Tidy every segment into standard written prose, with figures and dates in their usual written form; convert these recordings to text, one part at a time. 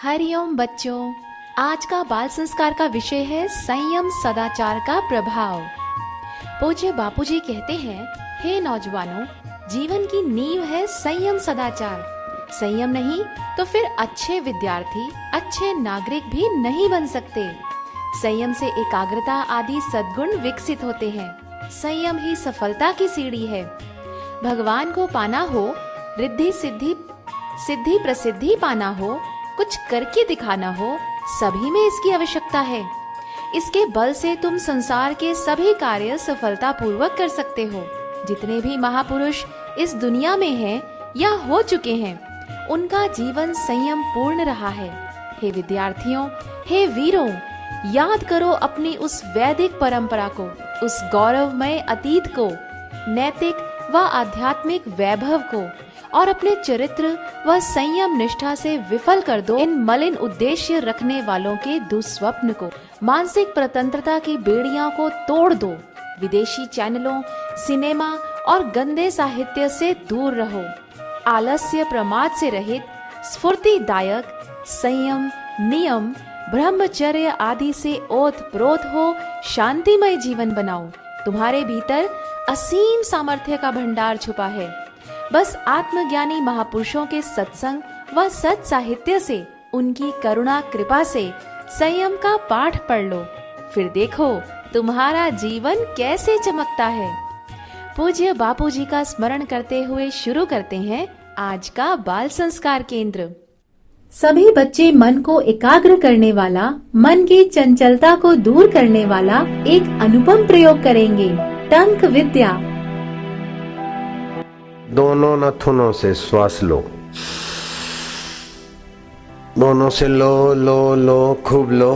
हरिओम बच्चों, आज का बाल संस्कार का विषय है संयम सदाचार का प्रभाव। पूज्य बापूजी कहते हैं, हे नौजवानों, जीवन की नींव है संयम सदाचार। संयम नहीं तो फिर अच्छे विद्यार्थी, अच्छे नागरिक भी नहीं बन सकते। संयम से एकाग्रता आदि सद्गुण विकसित होते हैं। संयम ही सफलता की सीढ़ी है। भगवान को पाना हो, रिद्धि सिद्धि प्रसिद्धि पाना हो, कुछ करके दिखाना हो, सभी में इसकी आवश्यकता है। इसके बल से तुम संसार के सभी कार्य सफलता पूर्वक कर सकते हो। जितने भी महापुरुष इस दुनिया में हैं या हो चुके हैं, उनका जीवन संयम पूर्ण रहा है। हे विद्यार्थियों, हे वीरों, याद करो अपनी उस वैदिक परंपरा को, उस गौरवमय अतीत को, नैतिक व आध्यात्मिक वैभव को, और अपने चरित्र व संयम निष्ठा से विफल कर दो इन मलिन उद्देश्य रखने वालों के दुस्वप्न को। मानसिक स्वतंत्रता की बेड़ियों को तोड़ दो। विदेशी चैनलों, सिनेमा और गंदे साहित्य से दूर रहो। आलस्य प्रमाद से रहित, स्फूर्तिदायक, संयम, नियम, ब्रह्मचर्य आदि से ओत-प्रोत हो शांतिमय जीवन बनाओ। तुम्हारे भीतर असीम सामर्थ्य का भंडार छुपा है। बस आत्मज्ञानी महापुरुषों के सत्संग व सत् साहित्य से, उनकी करुणा कृपा से संयम का पाठ पढ़ लो, फिर देखो तुम्हारा जीवन कैसे चमकता है। पूज्य बापूजी का स्मरण करते हुए शुरू करते हैं आज का बाल संस्कार केंद्र। सभी बच्चे मन को एकाग्र करने वाला, मन की चंचलता को दूर करने वाला एक अनुपम प्रयोग करेंगे, टंक विद्या। दोनों नथुनों से श्वास लो, दोनों से लो लो लो, खूब लो।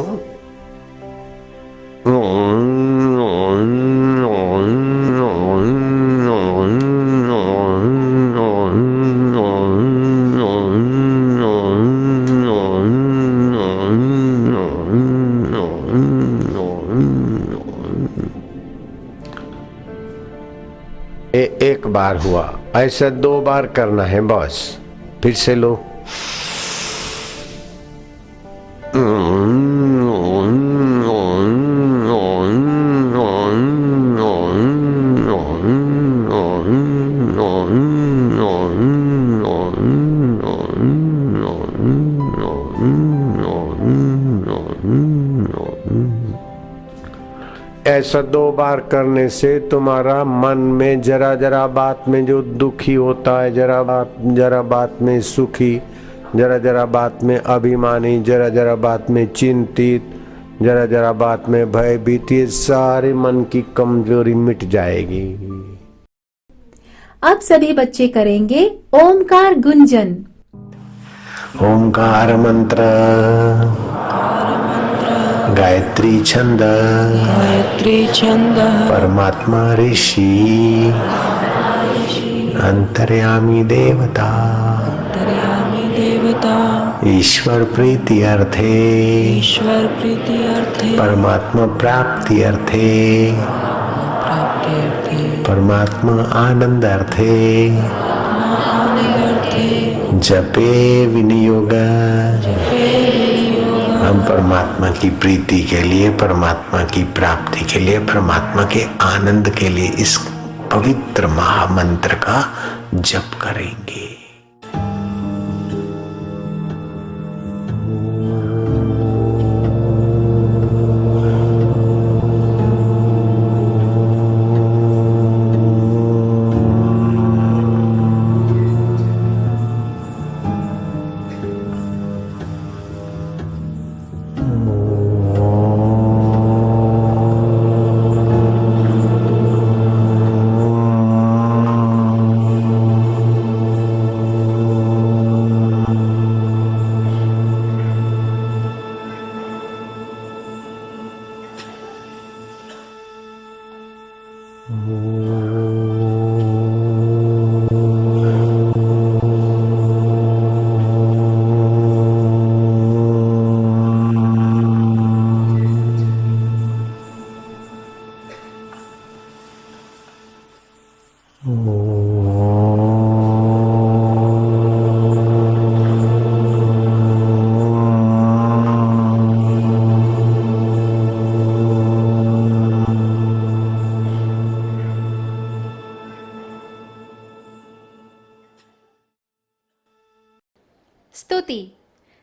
एक बार हुआ, ऐसा 2 बार करना है बस। फिर से लो। ऐसा 2 बार करने से तुम्हारा मन में जरा जरा बात में जो दुखी होता है, जरा बात में सुखी, जरा जरा बात में अभिमानी, जरा जरा बात में चिंतित, जरा जरा बात में भयभीत, ये सारे मन की कमजोरी मिट जाएगी। अब सभी बच्चे करेंगे ओमकार गुंजन। ओमकार मंत्र, गायत्री छंद, परमात्मा ऋषि, अंतर्यामी देवता, ईश्वर प्रीति अर्थे, परमात्मा प्राप्ति अर्थे, परमात्मा आनंद अर्थे, जपे विनियोग। हम परमात्मा की प्रीति के लिए, परमात्मा की प्राप्ति के लिए, परमात्मा के आनंद के लिए इस पवित्र महामंत्र का जप करेंगे।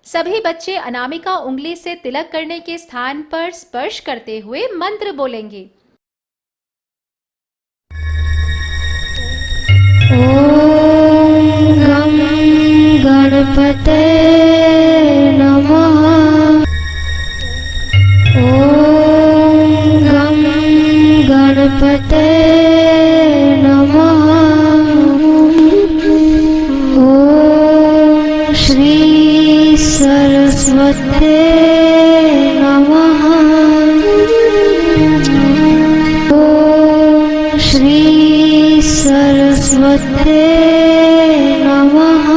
सभी बच्चे अनामिका उंगली से तिलक करने के स्थान पर स्पर्श करते हुए मंत्र बोलेंगे। ओम गं गणपते नमः। ओम गं गणपते नमः। ओम श्री सरस्वते नमः। ओम श्री सरस्वते नमः।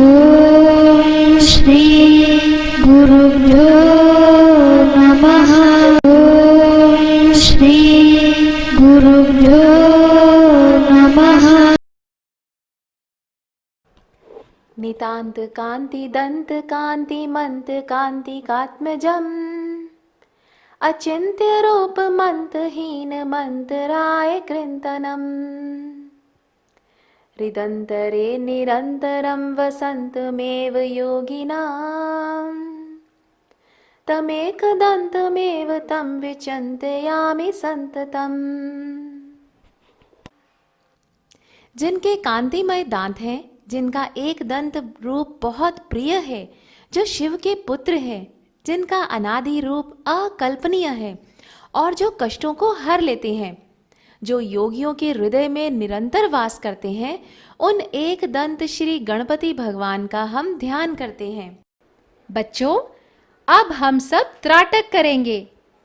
ओम श्री गुरुभ्यो नमः। ओम श्री गुरुभ्यो नमः। नितांत कांति दंत कांति मंत कांति कात्मजम् अचिंत्य रूप मंतहीन मंतराय कृंतनम् हृदंतरे निरंतरं वसन्तमेव योगिनाम् तमेकदन्तमेव तं विचिन्तयामि संततम्। जिनके कांतिमय दांत हैं, जिनका एक दंत रूप बहुत प्रिय है, जो शिव के पुत्र है, जिनका अनादि रूप अकल्पनीय है और जो कष्टों को हर लेते हैं, जो योगियों के हृदय में निरंतर वास करते हैं, उन एक दंत श्री गणपति भगवान का हम ध्यान करते हैं। बच्चों, अब हम सब त्राटक करेंगे।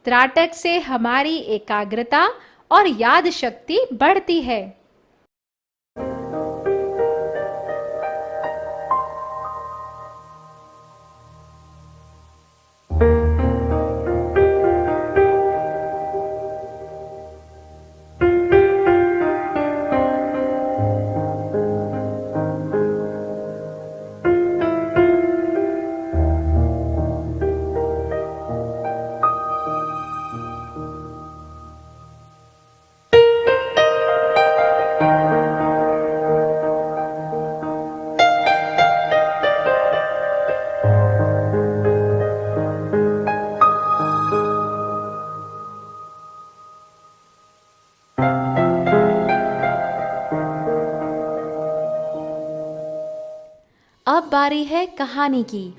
त्राटक से हमारी एकाग्रता और याद शक्ति बढ़ती है। अब बारी है कहानी की।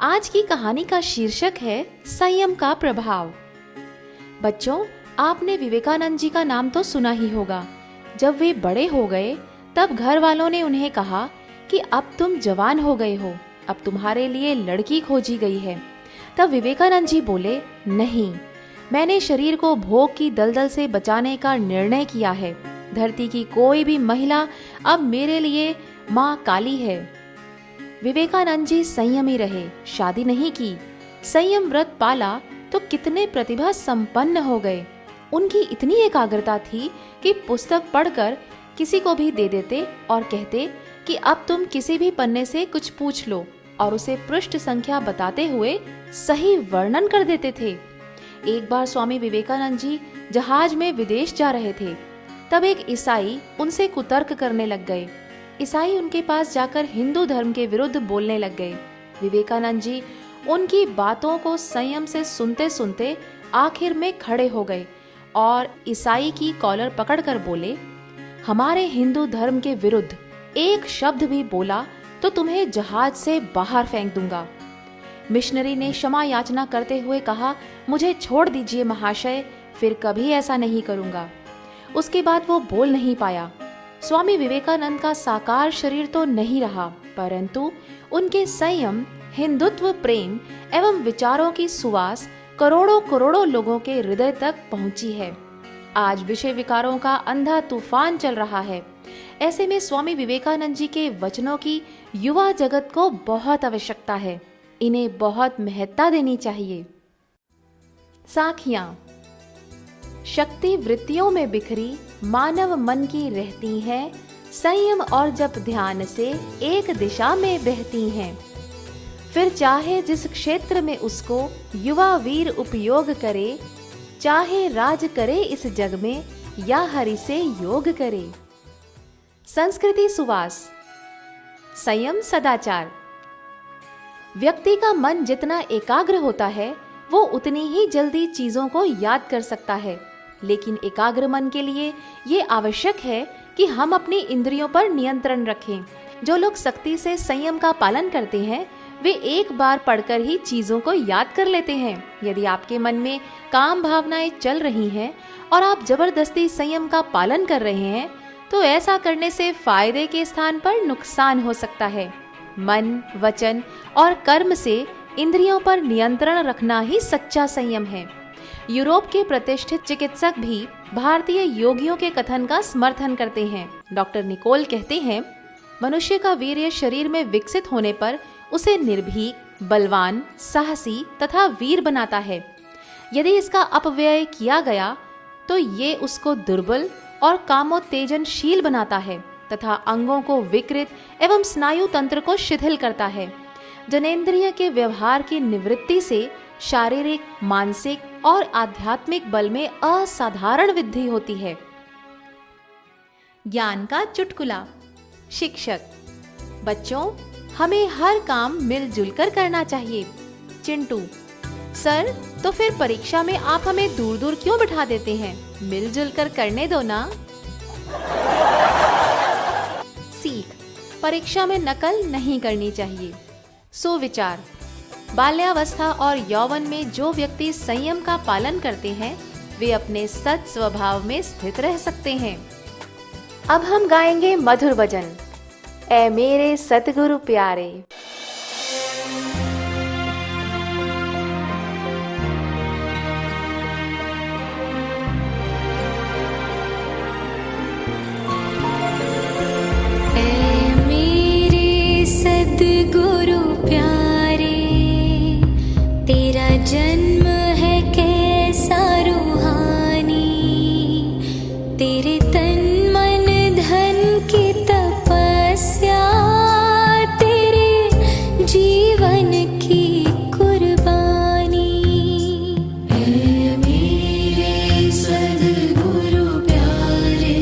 आज की कहानी का शीर्षक है संयम का प्रभाव। बच्चों, आपने विवेकानंद जी का नाम तो सुना ही होगा। जब वे बड़े हो गए तब घर वालों ने उन्हें कहा कि अब तुम जवान हो गए हो, अब तुम्हारे लिए लड़की खोजी गई है। तब विवेकानंद जी बोले, नहीं, मैंने शरीर को भोग की दलदल से बचाने का निर्णय किया है। धरती की कोई भी महिला अब मेरे लिए माँ काली है। विवेकानंद जी संयमी रहे, शादी नहीं की, संयम व्रत पाला तो कितने प्रतिभा संपन्न हो गए। उनकी इतनी एकाग्रता थी कि पुस्तक पढ़कर किसी को भी दे देते और कहते कि अब तुम किसी भी पन्ने से कुछ पूछ लो, और उसे पृष्ठ संख्या बताते हुए सही वर्णन कर देते थे। एक बार स्वामी विवेकानंद जी जहाज में विदेश जा रहे थे। तब एक ईसाई उनसे कुतर्क करने लग गए। ईसाई उनके पास जाकर हिंदू धर्म के विरुद्ध बोलने लग गए। विवेकानंद जी उनकी बातों को संयम से सुनते सुनते आखिर में खड़े हो गए और ईसाई की कॉलर पकड़कर बोले, हमारे हिंदू धर्म के विरुद्ध एक शब्द भी बोला तो तुम्हें जहाज से बाहर फेंक दूंगा। मिशनरी ने क्षमा याचना करते हुए कहा, मुझे छोड़ दीजिए महाशय, फिर कभी ऐसा नहीं करूंगा। उसके बाद वो बोल नहीं पाया। स्वामी विवेकानंद का साकार शरीर तो नहीं रहा, परंतु उनके संयम, हिंदुत्व प्रेम एवं विचारों की सुवास करोड़ों करोड़ों लोगों के हृदय तक पहुंची है। आज विषय विकारों का अंधा तूफान चल रहा है। ऐसे में स्वामी विवेकानंद जी के वचनों की युवा जगत को बहुत आवश्यकता है। इन्हें बहुत महत्ता देनी चाहिए। साखियां। शक्ति वृत्तियों में बिखरी मानव मन की रहती हैं, संयम और जप ध्यान से एक दिशा में बहती हैं। फिर चाहे जिस क्षेत्र में उसको युवा वीर उपयोग करे, चाहे राज करे इस जग में या हरि से योग करे। संस्कृति सुवास। संयम सदाचार। व्यक्ति का मन जितना एकाग्र होता है वो उतनी ही जल्दी चीजों को याद कर सकता है, लेकिन एकाग्र मन के लिए ये आवश्यक है कि हम अपनी इंद्रियों पर नियंत्रण रखें। जो लोग सख्ती से संयम का पालन करते हैं वे एक बार पढ़कर ही चीजों को याद कर लेते हैं। यदि आपके मन में काम भावनाएं चल रही हैं और आप जबरदस्ती संयम का पालन कर रहे हैं तो ऐसा करने से फायदे के स्थान पर नुकसान हो सकता है। मन, वचन और कर्म से इंद्रियों पर नियंत्रण रखना ही सच्चा संयम है। यूरोप के प्रतिष्ठित चिकित्सक भी भारतीय योगियों के कथन का समर्थन करते हैं। डॉक्टर निकोल कहते हैं, मनुष्य का वीर्य शरीर में विकसित होने पर उसे निर्भीक, बलवान, साहसी तथा वीर बनाता है। यदि इसका अपव्यय किया गया तो ये उसको दुर्बल और कामोत्तेजनशील बनाता है तथा अंगों को विकृत एवं स्नायु तंत्र को शिथिल करता है। जनेंद्रिय के व्यवहार की निवृत्ति से शारीरिक, मानसिक और आध्यात्मिक बल में असाधारण वृद्धि होती है। ज्ञान का चुटकुला। शिक्षक, बच्चों हमें हर काम मिलजुल कर करना चाहिए। चिंटू, सर तो फिर परीक्षा में आप हमें दूर दूर क्यों बिठा देते हैं, मिलजुल कर करने दो ना। सीख, परीक्षा में नकल नहीं करनी चाहिए। सुविचार, बाल्यावस्था और यौवन में जो व्यक्ति संयम का पालन करते हैं वे अपने सत स्वभाव में स्थित रह सकते हैं। अब हम गाएंगे मधुर भजन, ऐ मेरे सतगुरु प्यारे। सद्गुरु प्यारे, तेरा जन्म है कैसा रूहानी, तेरे तन मन धन की तपस्या, तेरे जीवन की कुर्बानी। है मेरे सद्गुरु प्यारे,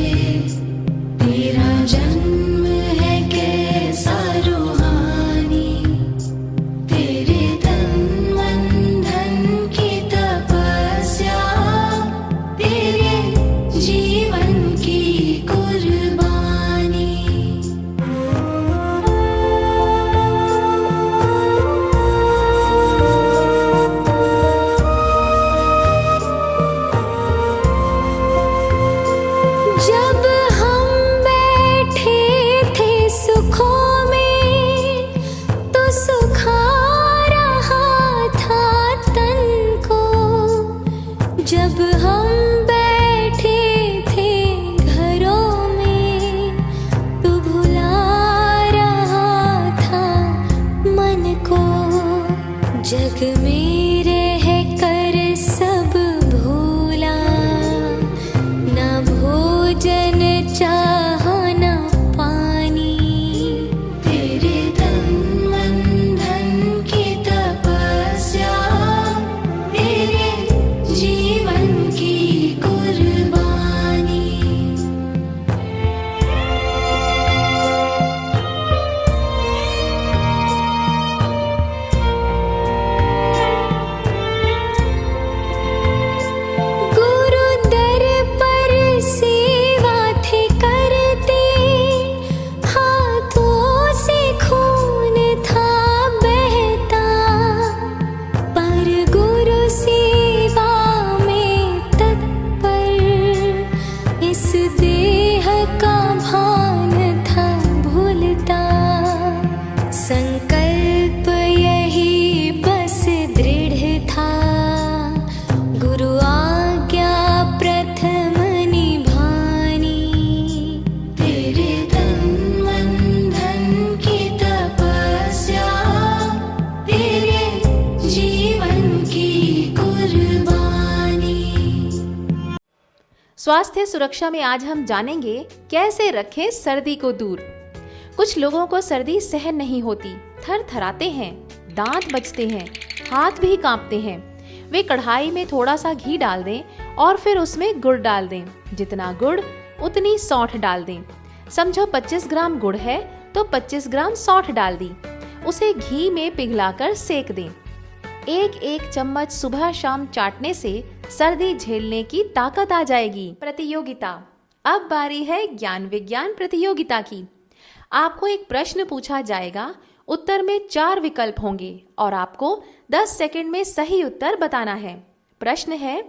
तेरा जन्म है कैसा जग में रह कर सब भूला, न भोजन चाह न पानी, तेरे तन मन धन की तपस्या, तेरे जीवन की कुर्बानी। संकल्प यही बस दृढ़ था, गुरु आज्ञा प्रथम निभानी, तेरे तन मन धन की तपस्या, तेरे जीवन की कुर्बानी। स्वास्थ्य सुरक्षा में आज हम जानेंगे कैसे रखें सर्दी को दूर। कुछ लोगों को सर्दी सहन नहीं होती, थर थराते हैं, दांत बजते हैं, हाथ भी कांपते हैं। वे कढ़ाई में थोड़ा सा घी डाल दें और फिर उसमें गुड़ डाल दें। जितना गुड़ उतनी सौंठ डाल दें। समझो 25 ग्राम गुड़ है तो 25 ग्राम सौंठ डाल दी। उसे घी में पिघलाकर सेक दें। एक एक चम्मच सुबह शाम चाटने से सर्दी झेलने की ताकत आ जाएगी। प्रतियोगिता। अब बारी है ज्ञान विज्ञान प्रतियोगिता की। आपको एक प्रश्न पूछा जाएगा, उत्तर में 4 विकल्प होंगे और आपको 10 सेकंड में सही उत्तर बताना है। प्रश्न है,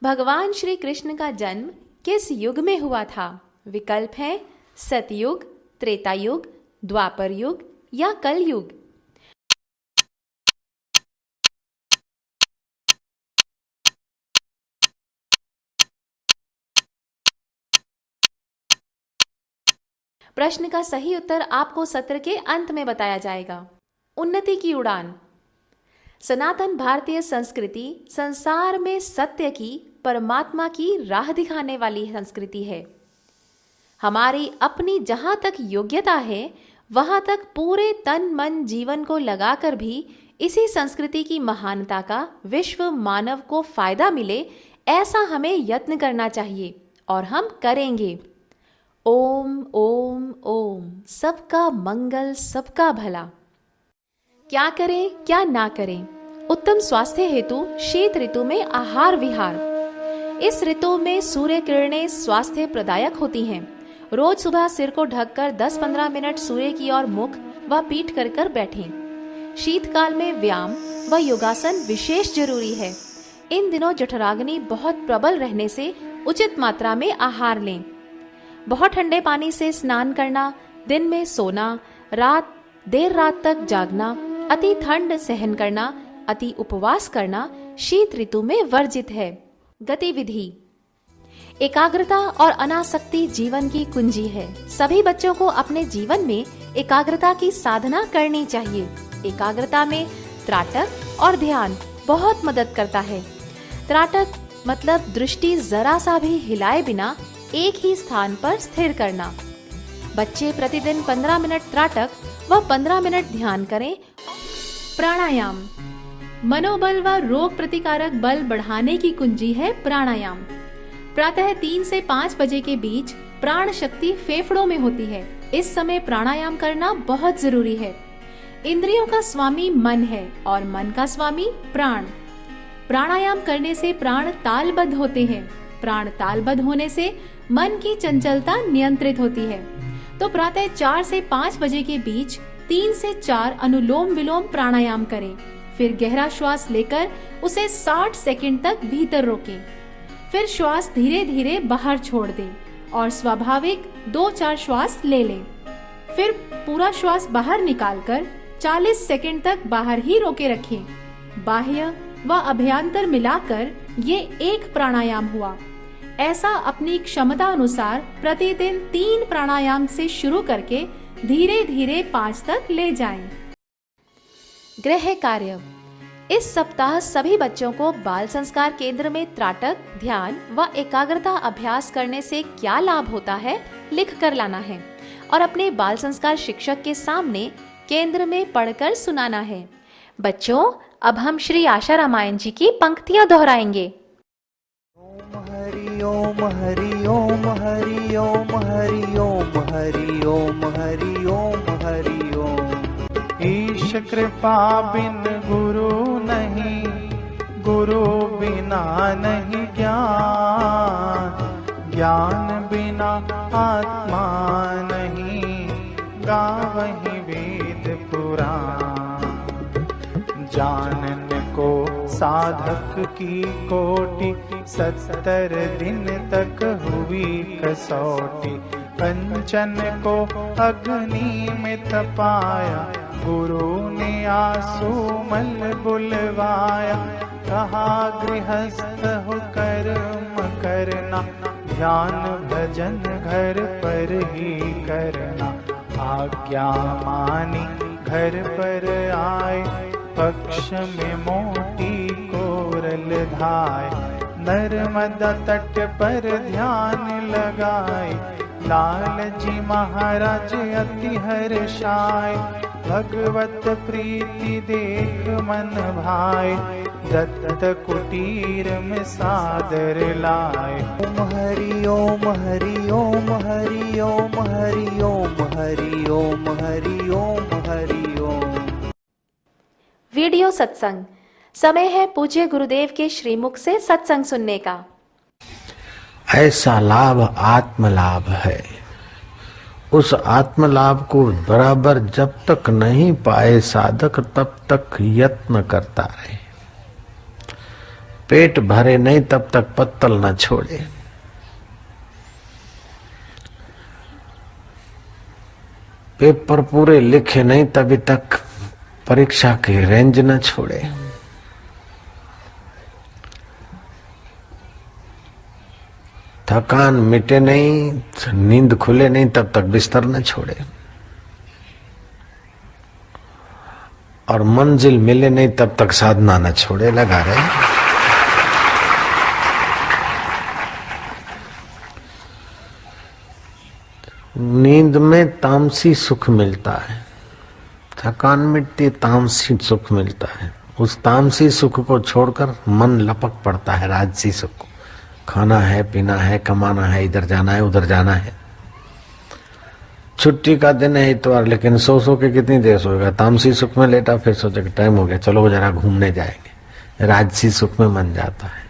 भगवान श्री कृष्ण का जन्म किस युग में हुआ था? विकल्प है सतयुग, त्रेता युग, द्वापर युग या कलयुग। प्रश्न का सही उत्तर आपको सत्र के अंत में बताया जाएगा। उन्नति की उड़ान। सनातन भारतीय संस्कृति संसार में सत्य की, परमात्मा की राह दिखाने वाली संस्कृति है। हमारी अपनी जहां तक योग्यता है वहां तक पूरे तन मन जीवन को लगाकर भी इसी संस्कृति की महानता का विश्व मानव को फायदा मिले, ऐसा हमें यत्न करना चाहिए और हम करेंगे। ओम ओम ओम। सबका मंगल, सबका भला। क्या करें क्या ना करें? उत्तम स्वास्थ्य हेतु शीत ऋतु में आहार विहार। इस ऋतु में सूर्य किरणें स्वास्थ्य प्रदायक होती हैं। रोज सुबह सिर को ढककर 10-15 मिनट सूर्य की ओर मुख व पीठ कर बैठें। शीतकाल में व्यायाम व योगासन विशेष जरूरी है। इन दिनों जठराग्नि बहुत प्रबल रहने से उचित मात्रा में आहार लें। बहुत ठंडे पानी से स्नान करना, दिन में सोना, देर रात तक जागना, अति ठंड सहन करना, अति उपवास करना शीत ऋतु में वर्जित है। गतिविधि। एकाग्रता और अनासक्ति जीवन की कुंजी है। सभी बच्चों को अपने जीवन में एकाग्रता की साधना करनी चाहिए। एकाग्रता में त्राटक और ध्यान बहुत मदद करता है। त्राटक मतलब दृष्टि जरा सा भी हिलाए बिना एक ही स्थान पर स्थिर करना। बच्चे प्रतिदिन 15 मिनट त्राटक व 15 मिनट ध्यान करें। प्राणायाम। मनोबल व रोग प्रतिकारक बल बढ़ाने की कुंजी है प्राणायाम। प्रातः 3 से 5 बजे के बीच प्राण शक्ति फेफड़ों में होती है। इस समय प्राणायाम करना बहुत जरूरी है। इंद्रियों का स्वामी मन है और मन का स्वामी प्राण। प्राणायाम करने से प्राण तालबद्ध होते हैं। प्राण तालबद्ध होने से मन की चंचलता नियंत्रित होती है। तो प्रातः 4 से 5 बजे के बीच 3 से 4 अनुलोम विलोम प्राणायाम करें। फिर गहरा श्वास लेकर उसे 60 सेकंड तक भीतर रोकें। फिर श्वास धीरे धीरे बाहर छोड़ दें और स्वाभाविक 2-4 श्वास ले लें। फिर पूरा श्वास बाहर निकालकर 40 सेकंड तक बाहर ही रोके रखें। बाह्य व अभ्यंतर मिलाकर ये एक प्राणायाम हुआ। ऐसा अपनी क्षमता अनुसार प्रतिदिन 3 प्राणायाम से शुरू करके धीरे धीरे 5 तक ले जाएं। गृह कार्य। इस सप्ताह सभी बच्चों को बाल संस्कार केंद्र में त्राटक, ध्यान व एकाग्रता अभ्यास करने से क्या लाभ होता है लिख कर लाना है और अपने बाल संस्कार शिक्षक के सामने केंद्र में पढ़कर सुनाना है। बच्चों, अब हम श्री आशा रामायण जी की पंक्तियां दोहराएंगे। हरि ओम हरि ओम हरि ओम हरि ओम हरि ओम हरि ओम हरि ओम। ईश कृपा बिन गुरु नहीं, गुरु बिना नहीं ज्ञान, ज्ञान बिना आत्मा नहीं, गावहि वेद पुराण। जानन को साधक की कोटि, 70 दिन तक हुई कसौटी। कंचन को अग्नि में तपाया, गुरु ने आंसू मल बुलवाया। कहा गृहस्थ हो कर्म करना, ध्यान भजन घर पर ही करना। आज्ञा मानी घर पर आए, पक्ष में मोटी कोरल धाय। नर्मदा तट पर ध्यान लगाए, लाल जी महाराज अति हर्षाय। भगवत प्रीति देख मन भाए, दत्त कुटीर में सादर लाए। ओम हरि ओम हरि ओम हरि ओम हरि ओम हरि ओम हरि ओम हरि ओम। वीडियो सत्संग। समय है पूज्य गुरुदेव के श्रीमुख से सत्संग सुनने का। ऐसा लाभ आत्मलाभ है। उस आत्मलाभ को बराबर जब तक नहीं पाए साधक तब तक यत्न करता रहे। पेट भरे नहीं तब तक पत्तल न छोड़े। पेपर पूरे लिखे नहीं तभी तक परीक्षा की रेंज न छोड़े। थकान मिटे नहीं, नींद खुले नहीं तब तक बिस्तर न छोड़े। और मंजिल मिले नहीं तब तक साधना न छोड़े, लगा रहे। नींद में तामसी सुख मिलता है, थकान मिटती तामसी सुख मिलता है। उस तामसी सुख को छोड़कर मन लपक पड़ता है राजसी सुख को। खाना है, पीना है, कमाना है, इधर जाना है, उधर जाना है। छुट्टी का दिन है इतवार, लेकिन सो के कितनी देर सोएगा। तामसी सुख में लेटा, फिर सोचे कि टाइम हो गया, चलो जरा घूमने जाएंगे। राजसी सुख में मन जाता है।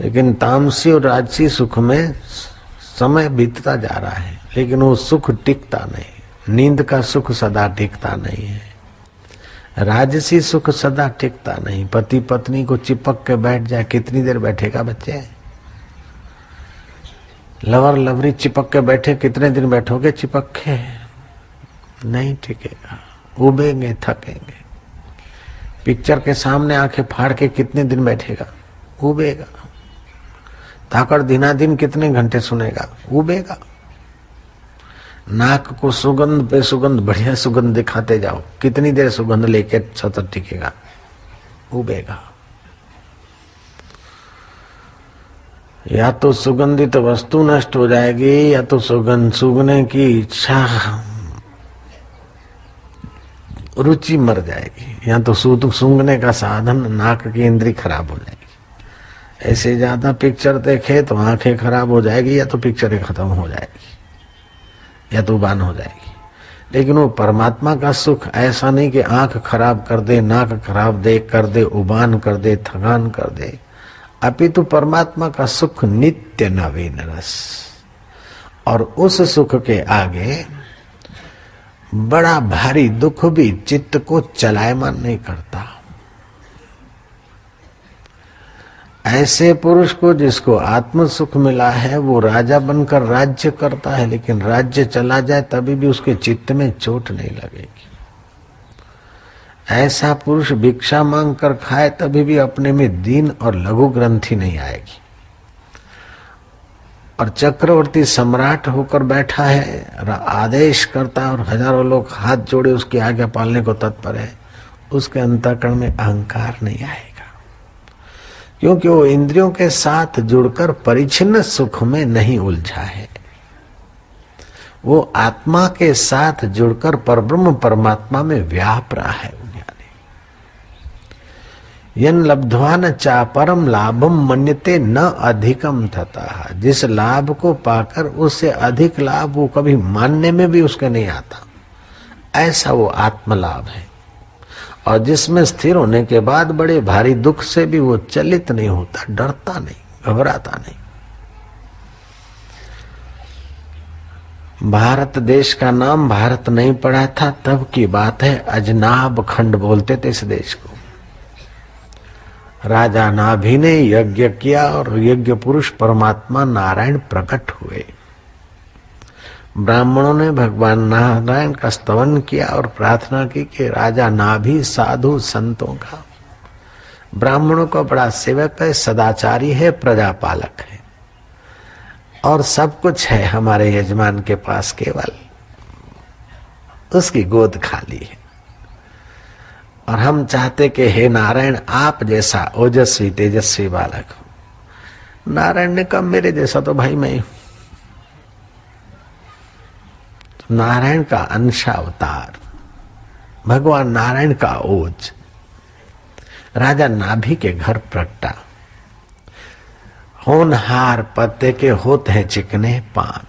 लेकिन तामसी और राजसी सुख में समय बीतता जा रहा है, लेकिन वो सुख टिकता नहीं। नींद का सुख सदा टिकता नहीं है। राजसी सुख सदा टिकता नहीं। पति पत्नी को चिपक के बैठ जाए, कितनी देर बैठेगा बच्चे। लवर लवरी चिपक के बैठे, कितने दिन बैठोगे चिपक के, नहीं टिकेगा। उबेंगे, थकेंगे। पिक्चर के सामने आंखें फाड़ के कितने दिन बैठेगा, उबेगा। ताकड़ दिना दिन कितने घंटे सुनेगा, उबेगा। नाक को सुगंध पे सुगंध, बढ़िया सुगंध दिखाते जाओ, कितनी देर सुगंध लेके सतत टिकेगा, उबेगा। या तो सुगंधित वस्तु नष्ट हो जाएगी, या तो सुगंध सूंघने की इच्छा रुचि मर जाएगी, या तो सूंघने का साधन नाक की इंद्री खराब हो जाएगी। ऐसे ज्यादा पिक्चर देखे तो आंखें खराब हो जाएगी, या तो पिक्चरें खत्म हो जाएगी, या तो बान हो जाएगी। लेकिन वो परमात्मा का सुख ऐसा नहीं कि आंख खराब कर दे, नाक खराब दे कर दे, उबान कर दे, थकान कर दे। अपितु परमात्मा का सुख नित्य नवीन रस। और उस सुख के आगे बड़ा भारी दुख भी चित्त को चलायमान नहीं करता। ऐसे पुरुष को जिसको आत्म सुख मिला है, वो राजा बनकर राज्य करता है, लेकिन राज्य चला जाए तभी भी उसके चित्त में चोट नहीं लगेगी। ऐसा पुरुष भिक्षा मांग कर खाए तभी भी अपने में दीन और लघु ग्रंथि नहीं आएगी। और चक्रवर्ती सम्राट होकर बैठा है, आदेश करता है और हजारों लोग हाथ जोड़े उसकी आज्ञा पालने को तत्पर है, उसके अंतःकरण में अहंकार नहीं आएगा। क्योंकि वो इंद्रियों के साथ जुड़कर परिच्छिन्न सुख में नहीं उलझा है। वो आत्मा के साथ जुड़कर परब्रह्म परमात्मा में व्याप रहा है। यन लब्ध्वा न चा परम लाभम मन्यते न अधिकम तथा। जिस लाभ को पाकर उससे अधिक लाभ वो कभी मानने में भी उसके नहीं आता, ऐसा वो आत्मलाभ है। और जिसमें स्थिर होने के बाद बड़े भारी दुख से भी वो चलित नहीं होता, डरता नहीं, घबराता नहीं। भारत देश का नाम भारत नहीं पड़ा था तब की बात है। अजनाब खंड बोलते थे इस देश को। राजा नाभि ने यज्ञ किया और यज्ञ पुरुष परमात्मा नारायण प्रकट हुए। ब्राह्मणों ने भगवान नारायण का स्तवन किया और प्रार्थना की कि राजा नाभि साधु संतों का, ब्राह्मणों का बड़ा सेवक है, सदाचारी है, प्रजापालक है और सब कुछ है हमारे यजमान के पास, केवल उसकी गोद खाली है। और हम चाहते कि हे नारायण आप जैसा ओजस्वी तेजस्वी बालक हो। नारायण ने कहा मेरे जैसा तो भाई मैं हूं। नारायण का अंशावतार भगवान नारायण का ओज राजा नाभि के घर प्रगटा होनहार पत्ते के होते हैं चिकने पान,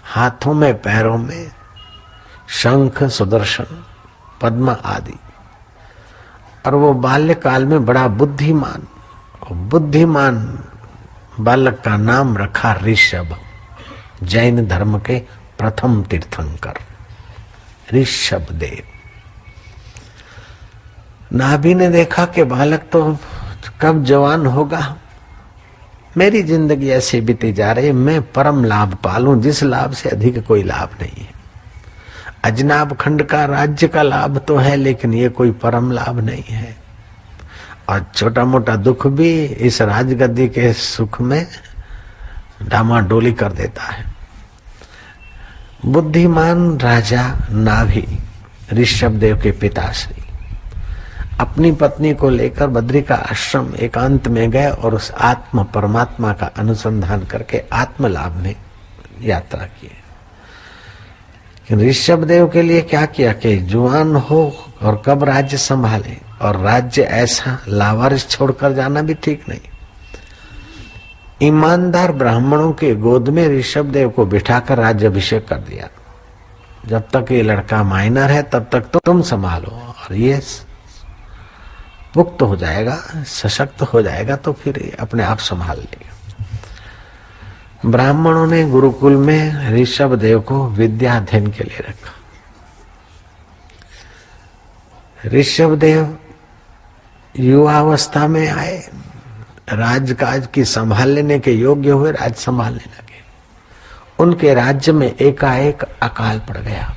हाथों में पैरों में शंख सुदर्शन पद्म आदि। और वो बाल्यकाल में बड़ा बुद्धिमान, बुद्धिमान बालक का नाम रखा ऋषभ, जैन धर्म के प्रथम तीर्थंकर ऋषभ देव। नाभि ने देखा कि बालक तो कब जवान होगा, मेरी जिंदगी ऐसी बीती जा रही है, मैं परम लाभ पालूं जिस लाभ से अधिक कोई लाभ नहीं है। अजनाब खंड का राज्य का लाभ तो है, लेकिन ये कोई परम लाभ नहीं है। और छोटा मोटा दुख भी इस राजगद्दी के सुख में डामाडोली कर देता है। बुद्धिमान राजा नाभि ऋषभ देव के पिताश्री अपनी पत्नी को लेकर बद्री का आश्रम एकांत में गए और उस आत्म परमात्मा का अनुसंधान करके आत्म लाभ में यात्रा की। ऋषभ देव के लिए क्या किया कि जुआन हो और कब राज्य संभाले, और राज्य ऐसा लावारिस छोड़कर जाना भी ठीक नहीं। ईमानदार ब्राह्मणों के गोद में ऋषभ देव को बिठाकर राज्य अभिषेक कर दिया। जब तक ये लड़का माइनर है तब तक तो तुम संभालो, और ये पुख्त हो जाएगा, सशक्त हो जाएगा तो फिर अपने आप संभाल लेगा। ब्राह्मणों ने गुरुकुल में ऋषभ देव को विद्या अध्ययन के लिए रखा। ऋषभ देव युवावस्था में आए, राजकाज की संभाल लेने के योग्य हुए, राज संभालने लगे। उनके राज्य में एकाएक अकाल पड़ गया,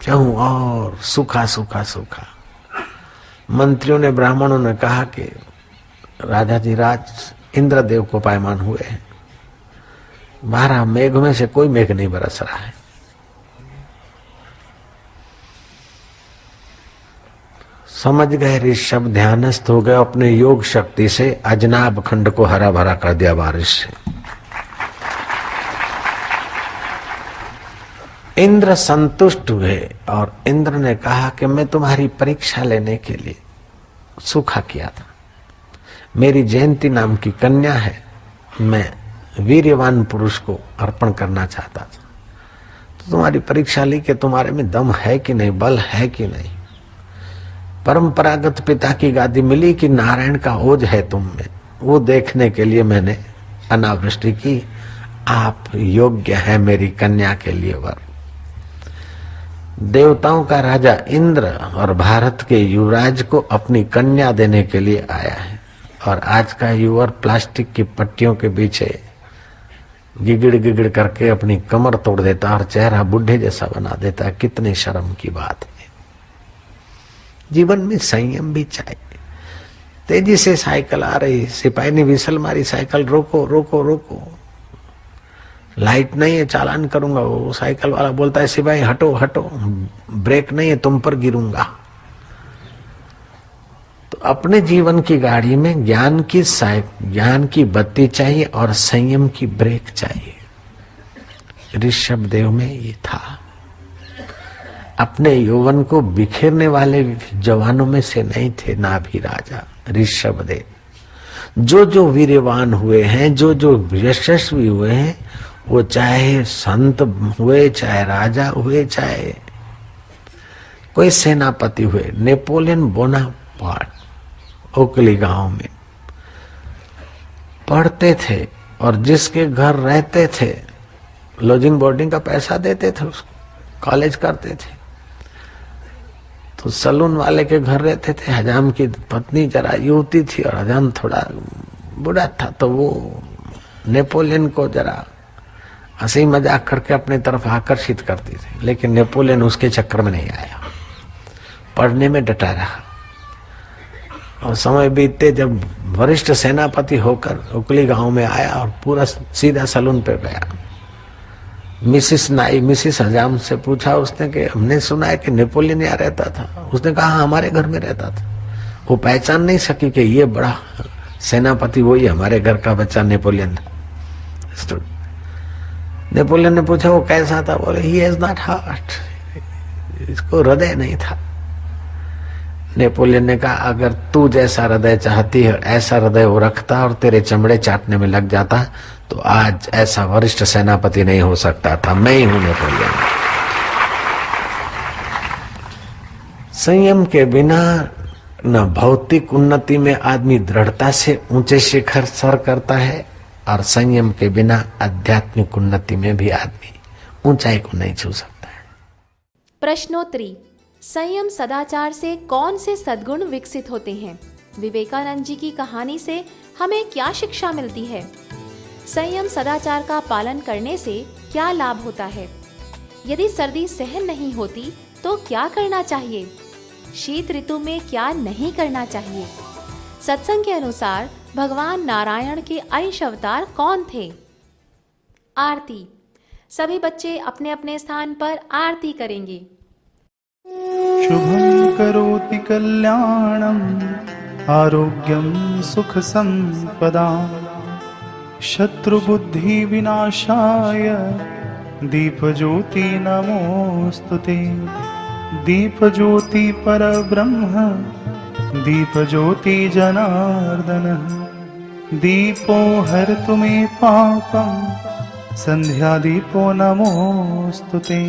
चाहूं और सूखा सूखा सूखा। मंत्रियों ने ब्राह्मणों ने कहा कि राजाधिराज इंद्रदेव को पायमान हुए हैं, 12 मेघ में से कोई मेघ नहीं बरस रहा है। समझ गए ऋषभ, ध्यानस्थ हो गए, अपने योग शक्ति से अजनाब खंड को हरा भरा कर दिया बारिश से। इंद्र संतुष्ट हुए और इंद्र ने कहा कि मैं तुम्हारी परीक्षा लेने के लिए सूखा किया था। मेरी जयंती नाम की कन्या है, मैं वीर्यवान पुरुष को अर्पण करना चाहता था, तो तुम्हारी परीक्षा ली कि तुम्हारे में दम है कि नहीं, बल है कि नहीं। परंपरागत पिता की गादी मिली कि नारायण का ओज है तुम में, वो देखने के लिए मैंने अनावृष्टि की। आप योग्य है मेरी कन्या के लिए वर। देवताओं का राजा इंद्र और भारत के युवराज को अपनी कन्या देने के लिए आया है, और आज का युवा प्लास्टिक की पट्टियों के पीछे गिगड़ गिगड़ करके अपनी कमर तोड़ देता और चेहरा बुढ़े जैसा बना देता। कितने शर्म की बात है। जीवन में संयम भी चाहिए। तेजी से साइकिल आ रही, सिपाही ने विसल मारी, साइकिल रोको रोको रोको, लाइट नहीं है चालान करूंगा। वो साइकिल वाला बोलता है सिपाही हटो हटो, ब्रेक नहीं है तुम पर गिरूंगा। तो अपने जीवन की गाड़ी में ज्ञान की बत्ती चाहिए और संयम की ब्रेक चाहिए। ऋषभ देव में ये था। अपने यौवन को बिखेरने वाले जवानों में से नहीं थे नाभि राजा ऋषभ देव। जो जो वीर्यवान हुए हैं, जो जो यशस्वी हुए हैं, वो चाहे संत हुए, चाहे राजा हुए, चाहे कोई सेनापति हुए। नेपोलियन बोनापार्ट ओकली गांव में पढ़ते थे और जिसके घर रहते थे लॉजिंग बोर्डिंग का पैसा देते थे, उसको कॉलेज करते थे। तो सलून वाले के घर रहते थे। हजाम की पत्नी जरा युवती थी और हजाम थोड़ा बूढ़ा था, तो वो नेपोलियन को जरा हंसी मजाक करके अपनी तरफ आकर्षित करती थी, लेकिन नेपोलियन उसके चक्कर में नहीं आया, पढ़ने में डटा रहा। और समय बीतते जब वरिष्ठ सेनापति होकर उकली गांव में आया और पूरा सीधा सलून पे गया। मिसिस हजाम से पूछा उसने कि हमने सुना है कि नेपोलियन यहाँ रहता था। उसने कहा हमारे घर में रहता था। वो पहचान नहीं सकी कि ये बड़ा सेनापति वही हमारे घर का बच्चा नेपोलियन था। नेपोलियन ने पूछा वो कैसा था? बोले ही हैज नॉट हार्ट, इसको हृदय नहीं था। नेपोलियन ने कहा, अगर तू जैसा हृदय चाहती है ऐसा हृदय वो रखता और तेरे चमड़े चाटने में लग जाता तो आज ऐसा वरिष्ठ सेनापति नहीं हो सकता था। मैं ही हूं नेपोलियन। संयम के बिना न भौतिक उन्नति में आदमी दृढ़ता से ऊंचे शिखर सर करता है और संयम के बिना आध्यात्मिक उन्नति में भी आदमी ऊंचाई को नहीं छू सकता है। प्रश्नोत्तरी। संयम सदाचार से कौन से सद्गुण विकसित होते हैं? विवेकानंद जी की कहानी से हमें क्या शिक्षा मिलती है? संयम सदाचार का पालन करने से क्या लाभ होता है? यदि सर्दी सहन नहीं होती तो क्या करना चाहिए? शीत ऋतु में क्या नहीं करना चाहिए? सत्संग के अनुसार भगवान नारायण के अंश अवतार कौन थे? आरती। सभी बच्चे अपने अपने स्थान पर आरती करेंगे। शुभं करोति कल्याणं आरोग्यं सुख संपदा शत्रुबुद्धि विनाशाय दीपज्योति नमोस्तुते। दीपज्योति परब्रह्म दीपज्योति जनार्दन दीपो हरतु मे पापं संध्या दीपो नमोस्तुते।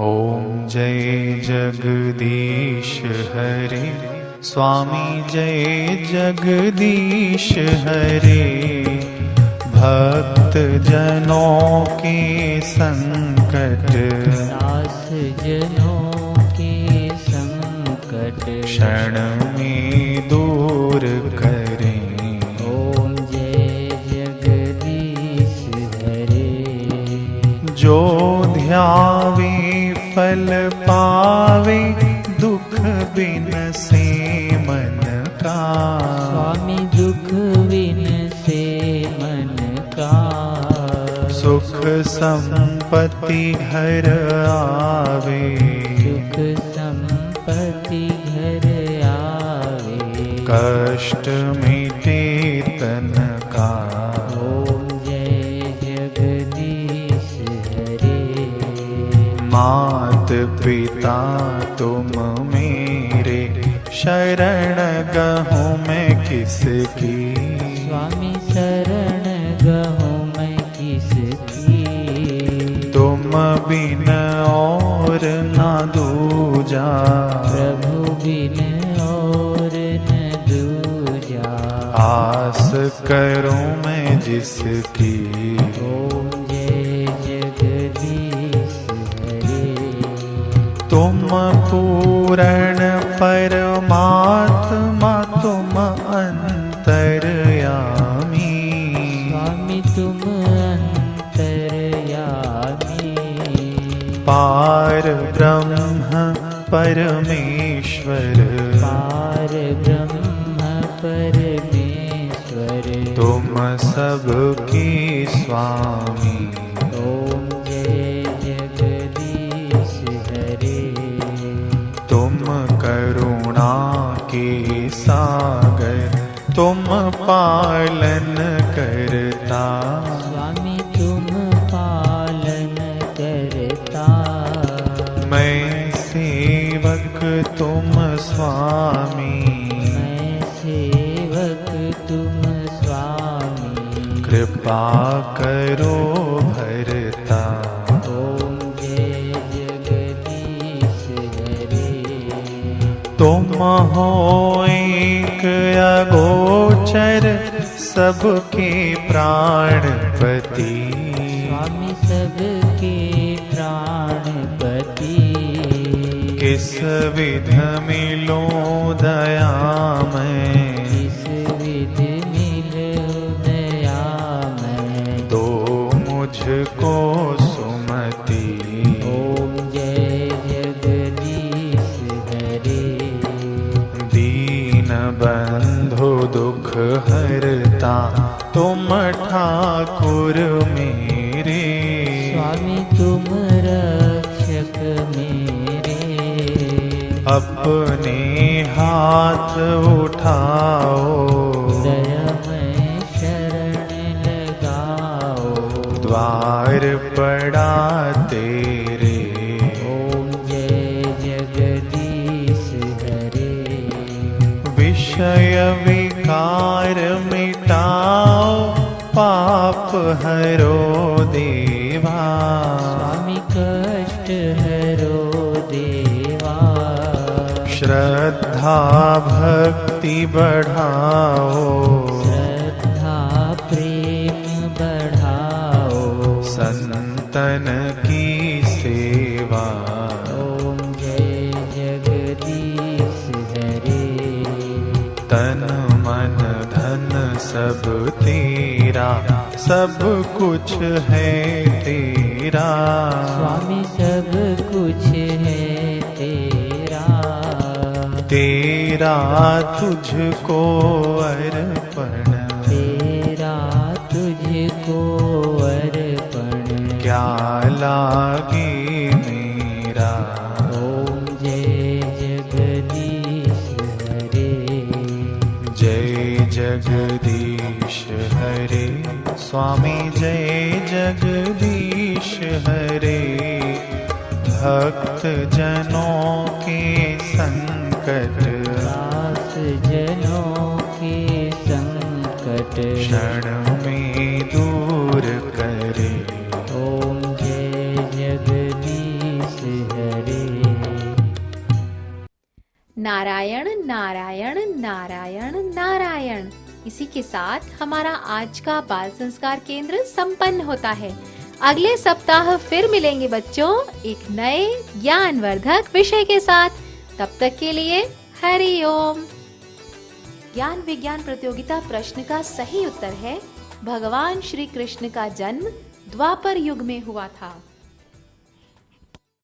ओम जय जगदीश हरे स्वामी जय जगदीश हरे। भक्त जनों के संकट दास जनों के संकट क्षण में दूर करें। ओम जय जगदीश हरे। जो ध्यावे फल पावे दुख बिन से मन का। स्वामी दुख बिन से मन का। सुख संपत्ति घर आवे सुख संपत्ति घर आवे। कष्ट मिटे तन का। ओम जय जगदीश हरे। मात पिता तुम मेरे शरण गहूँ मैं किसकी। स्वामी शरण गहूँ मैं किसकी। तुम बिन और ना दूजा प्रभु बिन और न दूजा। आस करूं मैं जिसकी। ओम जय जगदीश हरे। तुम पूर्ण परमात्मा तुम अंतर्यामी। स्वामी तुम अंतर्यामी। पार ब्रह्म परमेश्वर पार ब्रह्म परमेश्वर। तुम सबके स्वामी। ओम जय जगदीश हरे। तुम करुणा के सागर तुम पालन करता। स्वामी तुम पालन करता। मैं सेवक तुम स्वामी। मैं सेवक तुम स्वामी। कृपा करो भरता। ओम जय जगदीश हरे। तुम हो एक अगोचर सबके प्राणपति। स्वामी सबके प्राणपति। किस विध मिलो दया मैं। इस विध मिलो दया मैं। दो मुझको सुमति। ओम जय जगदीश हरे। दीन बंधु दुख हरता तुम ठाकुर मेरे। स्वामी तुम रक्षक मेरे। अपने हाथ उठाओ दया में शरण लगाओ। द्वार पड़ा तेरे। ओम जय हरो देवा, स्वामी कष्ट हरो देवा। श्रद्धा भक्ति बढ़ाओ, श्रद्धा प्रेम बढ़ाओ, संतन की सेवा। ओम जय जगदीश हरे। तन मन धन सब तेरा, सब कुछ है तेरा। स्वामी सब कुछ है तेरा, तेरा तुझको अर्पण, तेरा तुझको अर्पण। क्या लागे मेरा। ओम जय जगदीश हरे। जय जगदीश हरे, स्वामी जय जगदीश हरे। भक्त जनों के संकट, दास जनों के संकट क्षण में दूर करे। ओम जय जगदीश हरे। नारायण नारायण नारायण नारायण। इसी के साथ हमारा आज का बाल संस्कार केंद्र संपन्न होता है। अगले सप्ताह फिर मिलेंगे बच्चों एक नए ज्ञानवर्धक विषय के साथ। तब तक के लिए हरि ओम। ज्ञान विज्ञान प्रतियोगिता प्रश्न का सही उत्तर है भगवान श्री कृष्ण का जन्म द्वापर युग में हुआ था।